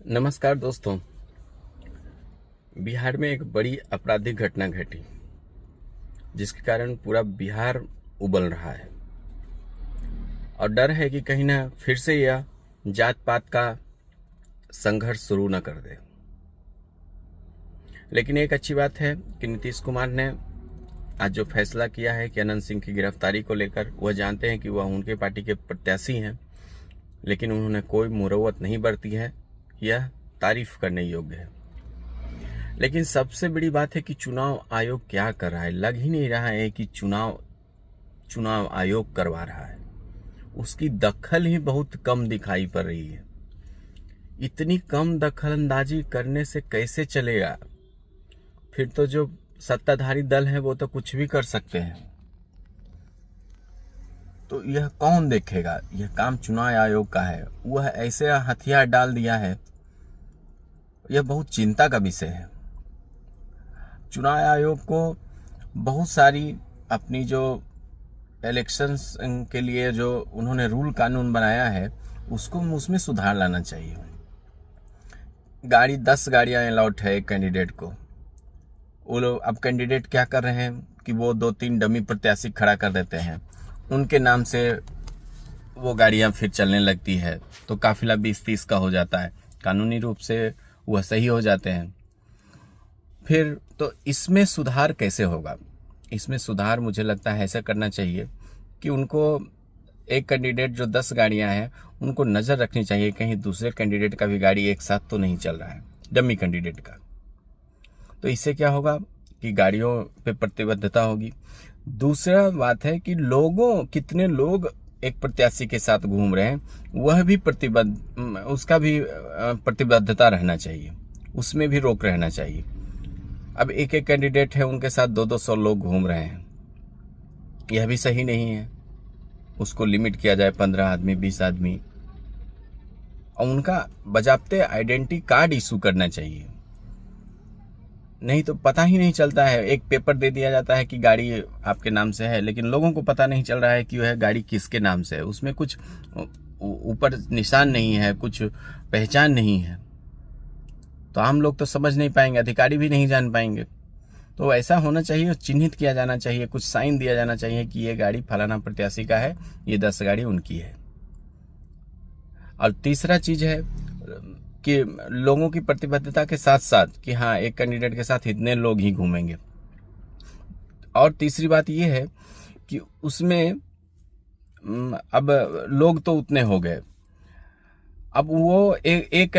नमस्कार दोस्तों। बिहार में एक बड़ी आपराधिक घटना घटी जिसके कारण पूरा बिहार उबल रहा है और डर है कि कहीं ना फिर से यह जात पात का संघर्ष शुरू न कर दे। लेकिन एक अच्छी बात है कि नीतीश कुमार ने आज जो फैसला किया है कि अनंत सिंह की गिरफ्तारी को लेकर, वह जानते हैं कि वह उनके पार्टी के प्रत्याशी हैं, लेकिन उन्होंने कोई मुरव्वत नहीं बरती है। यह तारीफ करने योग्य है। लेकिन सबसे बड़ी बात है कि चुनाव आयोग क्या कर रहा है। लग ही नहीं रहा है कि चुनाव आयोग करवा रहा है। उसकी दखल ही बहुत कम दिखाई पड़ रही है। इतनी कम दखल अंदाजी करने से कैसे चलेगा? फिर तो जो सत्ताधारी दल है वो तो कुछ भी कर सकते हैं। तो यह कौन देखेगा? यह काम चुनाव आयोग का है। वह ऐसे हथियार डाल दिया है, यह बहुत चिंता का विषय है। चुनाव आयोग को बहुत सारी अपनी जो इलेक्शंस के लिए जो उन्होंने रूल कानून बनाया है उसमें सुधार लाना चाहिए। 10 गाड़ियां अलाउड है एक कैंडिडेट को। वो लोग अब कैंडिडेट क्या कर रहे हैं कि वो 2-3 डमी प्रत्याशी खड़ा कर देते हैं, उनके नाम से वो गाड़ियां फिर चलने लगती है, तो काफिला 20-30 का हो जाता है। कानूनी रूप से वह सही हो जाते हैं। फिर तो इसमें सुधार कैसे होगा? इसमें सुधार मुझे लगता है ऐसा करना चाहिए कि उनको एक कैंडिडेट जो 10 गाड़ियां हैं उनको नजर रखनी चाहिए कहीं दूसरे कैंडिडेट का भी गाड़ी एक साथ तो नहीं चल रहा है, डमी कैंडिडेट का। तो इससे क्या होगा कि गाड़ियों पे प्रतिबद्धता होगी। दूसरा बात है कि कितने लोग एक प्रत्याशी के साथ घूम रहे हैं, वह भी उसका भी प्रतिबद्धता रहना चाहिए, उसमें भी रोक रहना चाहिए। अब एक कैंडिडेट है, उनके साथ 200 लोग घूम रहे हैं, यह भी सही नहीं है। उसको लिमिट किया जाए 15 आदमी, 20 आदमी, और उनका बजाते आइडेंटिटी कार्ड इशू करना चाहिए। नहीं तो पता ही नहीं चलता है। एक पेपर दे दिया जाता है कि गाड़ी आपके नाम से है, लेकिन लोगों को पता नहीं चल रहा है कि वह गाड़ी किसके नाम से है। उसमें कुछ ऊपर निशान नहीं है, कुछ पहचान नहीं है, तो आम लोग तो समझ नहीं पाएंगे, अधिकारी भी नहीं जान पाएंगे। तो ऐसा होना चाहिए, चिन्हित किया जाना चाहिए, कुछ साइन दिया जाना चाहिए कि ये गाड़ी फलाना प्रत्याशी का है, ये 10 गाड़ी उनकी है। और तीसरा चीज है कि लोगों की प्रतिबद्धता के साथ साथ कि हाँ, एक कैंडिडेट के साथ इतने लोग ही घूमेंगे। और तीसरी बात यह है कि उसमें अब लोग तो उतने हो गए, अब वो एक